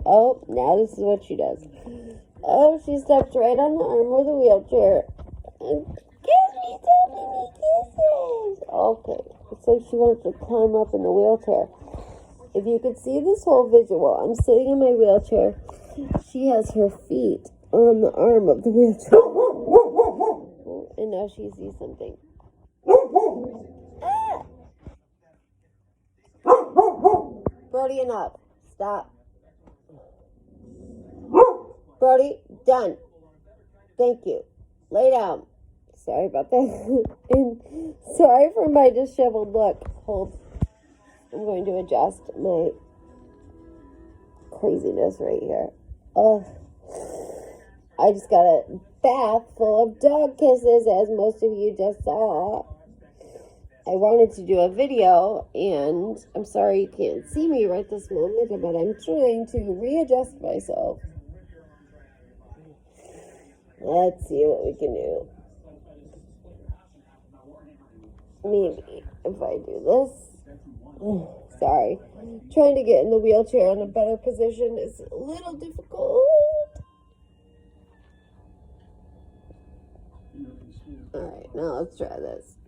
Oh, now this is what she does. Oh, she steps right on the arm of the wheelchair. And gives me so many kisses. Okay, so she wants to climb up in the wheelchair. If you could see this whole visual, I'm sitting in my wheelchair. She has her feet on the arm of the wheelchair. And now she sees something. Ah! Brody, enough. Stop. Brody, done. Thank you. Lay down. Sorry about that. And sorry for my disheveled look. Hold. I'm going to adjust my craziness right here. Oh, I just got a bath full of dog kisses, as most of you just saw. I wanted to do a video, and I'm sorry you can't see me right this moment, but I'm trying to readjust myself. Let's see what we can do. Maybe if I do this. Sorry. Trying to get in the wheelchair in a better position is a little difficult. Alright, now let's try this.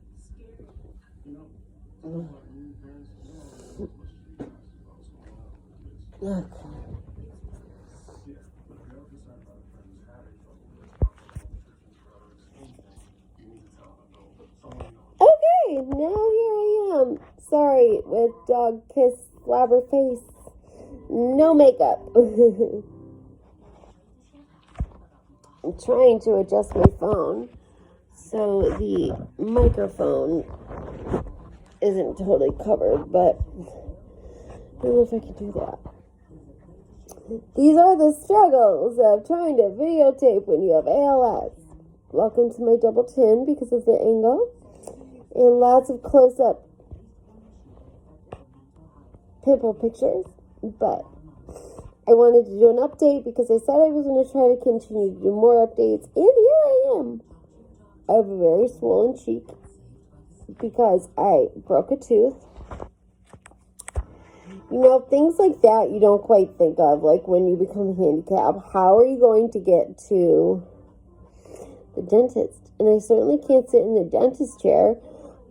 Okay. Okay, now here I am. Sorry, with dog kiss, slobber face, no makeup. I'm trying to adjust my phone so the microphone isn't totally covered, but I don't know if I can do that. These are the struggles of trying to videotape when you have ALS. Welcome to my double chin because of the angle. And lots of close-up pimple pictures. But I wanted to do an update because I said I was going to try to continue to do more updates. And here I am. I have a very swollen cheek because I broke a tooth. You know, things like that you don't quite think of, like when you become handicapped. How are you going to get to the dentist? And I certainly can't sit in the dentist chair.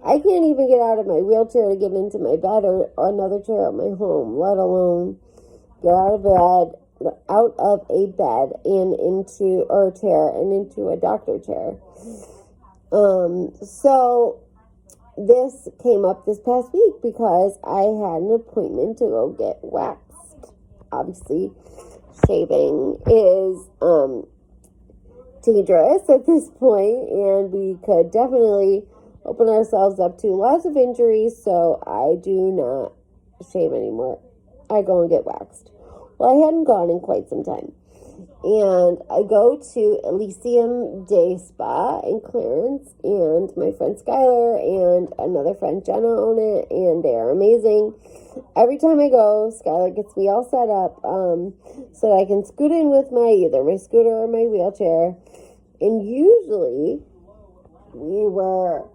I can't even get out of my wheelchair to get into my bed or another chair at my home, let alone get out of a bed and into a chair and into a doctor chair. So this came up this past week because I had an appointment to go get waxed. Obviously, shaving is dangerous at this point, and we could definitely open ourselves up to lots of injuries, so I do not shave anymore. I go and get waxed. Well, I hadn't gone in quite some time. And I go to Elysium Day Spa in Clarence, and my friend Skylar and another friend Jenna own it, and they are amazing. Every time I go, Skylar gets me all set up so that I can scoot in with either my scooter or my wheelchair. And usually we were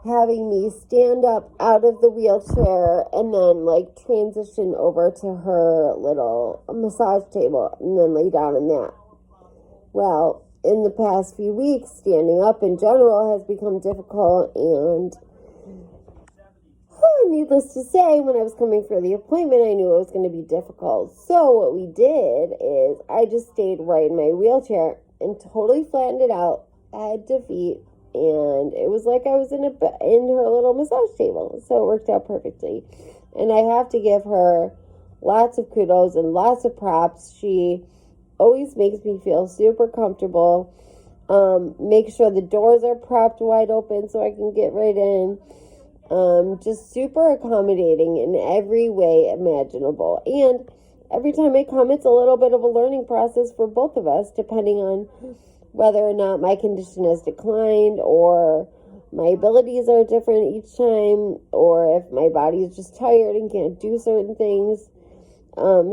having me stand up out of the wheelchair and then transition over to her little massage table and then lay down in that. Well, in the past few weeks, standing up in general has become difficult, and needless to say, when I was coming for the appointment, I knew it was going to be difficult. So what we did is I just stayed right in my wheelchair and totally flattened it out, head to feet. And it was like I was in her little massage table. So it worked out perfectly. And I have to give her lots of kudos and lots of props. She always makes me feel super comfortable. Make sure the doors are propped wide open so I can get right in. Just super accommodating in every way imaginable. And every time I come, it's a little bit of a learning process for both of us, depending on whether or not my condition has declined or my abilities are different each time, or if my body is just tired and can't do certain things.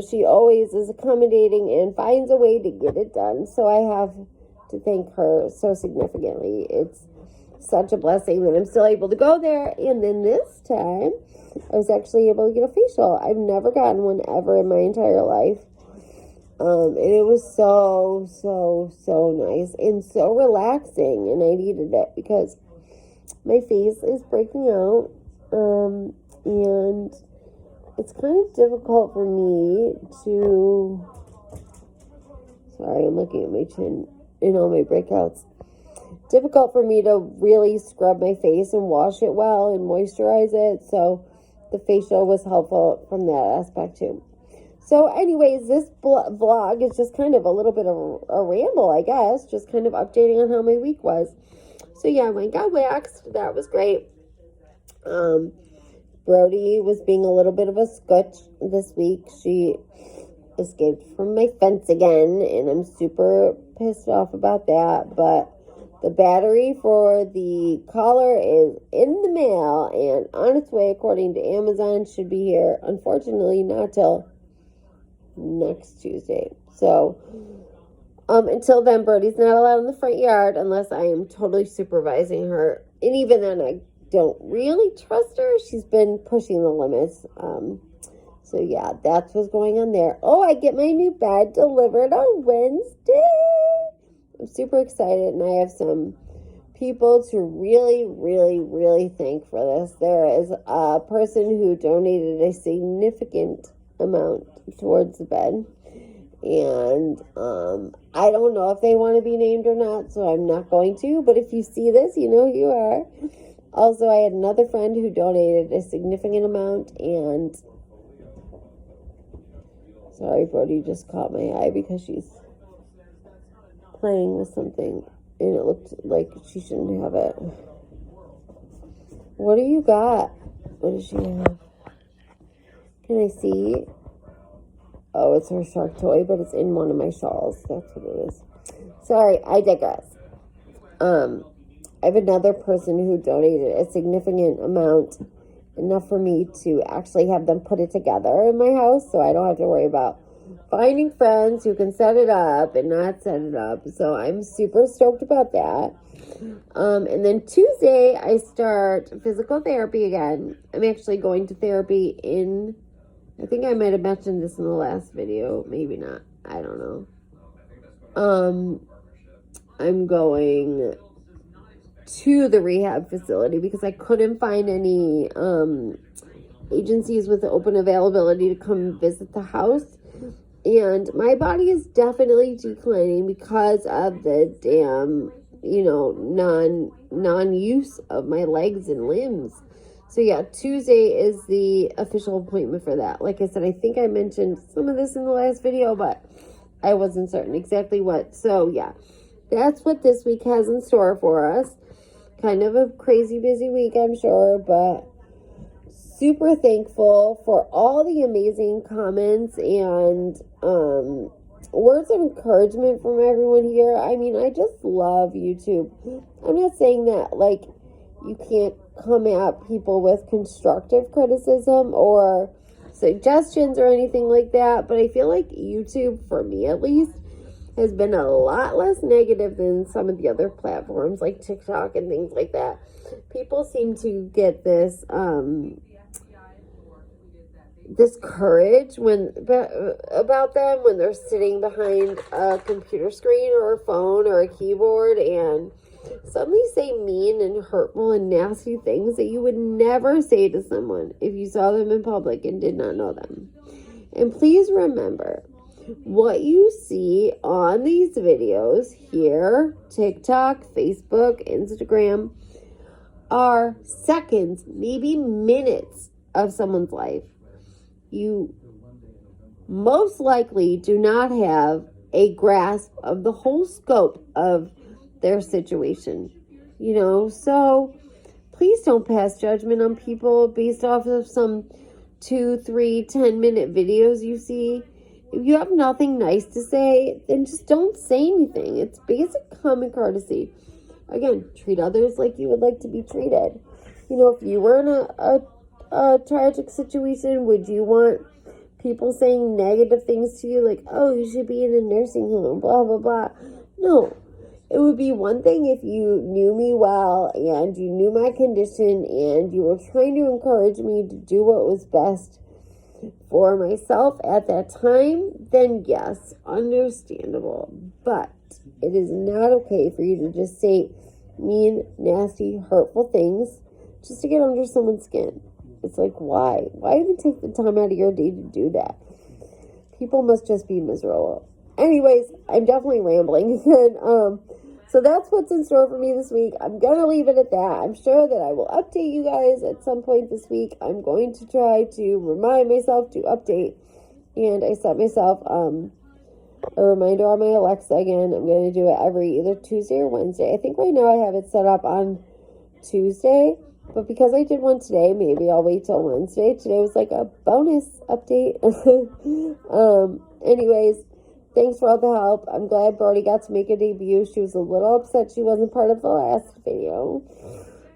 She always is accommodating and finds a way to get it done. So I have to thank her so significantly. It's such a blessing that I'm still able to go there. And then this time, I was actually able to get a facial. I've never gotten one ever in my entire life. And it was so nice and so relaxing, and I needed it because my face is breaking out, and it's kind of difficult for me to, sorry, I'm looking at my chin and all my breakouts. Difficult for me to really scrub my face and wash it well and moisturize it, so the facial was helpful from that aspect too. So anyways, this vlog is just kind of a little bit of a ramble, I guess, just kind of updating on how my week was. So yeah, I got waxed. That was great. Brody was being a little bit of a scutch this week. She escaped from my fence again, and I'm super pissed off about that, but the battery for the collar is in the mail and on its way, according to Amazon. Should be here, unfortunately, not till next Tuesday. So until then, Brody's not allowed in the front yard unless I am totally supervising her, and even then I don't really trust her. She's been pushing the limits. So yeah, that's what's going on there. Oh, I get my new bed delivered on Wednesday. I'm super excited, and I have some people to really thank for this. There is a person who donated a significant amount towards the bed, and I don't know if they want to be named or not, so I'm not going to, but if you see this, you know who you are. Also, I had another friend who donated a significant amount, and sorry, Brody just caught my eye because she's playing with something and it looked like she shouldn't have it. What do you got? What does she have? Can I see? Oh, it's her shark toy, but it's in one of my shawls. That's what it is. Sorry, I digress. I have another person who donated a significant amount, enough for me to actually have them put it together in my house, so I don't have to worry about finding friends who can set it up and not set it up. So I'm super stoked about that. And then Tuesday, I start physical therapy again. I'm actually going to therapy I think I might have mentioned this in the last video. Maybe not. I don't know. I'm going to the rehab facility because I couldn't find any agencies with open availability to come visit the house. And my body is definitely declining because of the damn, non-use of my legs and limbs. So yeah, Tuesday is the official appointment for that. Like I said, I think I mentioned some of this in the last video, but I wasn't certain exactly what. So yeah, that's what this week has in store for us. Kind of a crazy busy week, I'm sure, but super thankful for all the amazing comments and words of encouragement from everyone here. I mean, I just love YouTube. I'm not saying that, like, you can't come at people with constructive criticism or suggestions or anything like that, but I feel like YouTube, for me at least, has been a lot less negative than some of the other platforms like TikTok and things like that. People seem to get this courage about them when they're sitting behind a computer screen or a phone or a keyboard and suddenly say mean and hurtful and nasty things that you would never say to someone if you saw them in public and did not know them. And please remember, what you see on these videos here, TikTok, Facebook, Instagram, are seconds, maybe minutes of someone's life. You most likely do not have a grasp of the whole scope of their situation, so please don't pass judgment on people based off of some 2, 3, 10-minute videos you see. If you have nothing nice to say, then just don't say anything. It's basic common courtesy. Again, treat others like you would like to be treated. If you were in a tragic situation, would you want people saying negative things to you like, oh, you should be in a nursing home, blah, blah, blah? No. It would be one thing if you knew me well and you knew my condition and you were trying to encourage me to do what was best for myself at that time, then yes, understandable. But it is not okay for you to just say mean, nasty, hurtful things just to get under someone's skin. It's like, why? Why even take the time out of your day to do that? People must just be miserable. Anyways, I'm definitely rambling. And so that's what's in store for me this week. I'm going to leave it at that. I'm sure that I will update you guys at some point this week. I'm going to try to remind myself to update. And I set myself a reminder on my Alexa again. I'm going to do it every either Tuesday or Wednesday. I think right now I have it set up on Tuesday. But because I did one today, maybe I'll wait till Wednesday. Today was like a bonus update. Anyways, thanks for all the help. I'm glad Brody got to make a debut. She was a little upset she wasn't part of the last video.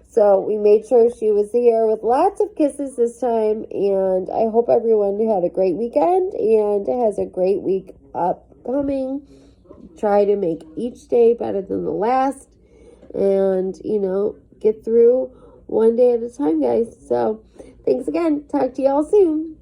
So we made sure she was here with lots of kisses this time. And I hope everyone had a great weekend and has a great week upcoming. Try to make each day better than the last. And, get through one day at a time, guys. So thanks again. Talk to y'all soon.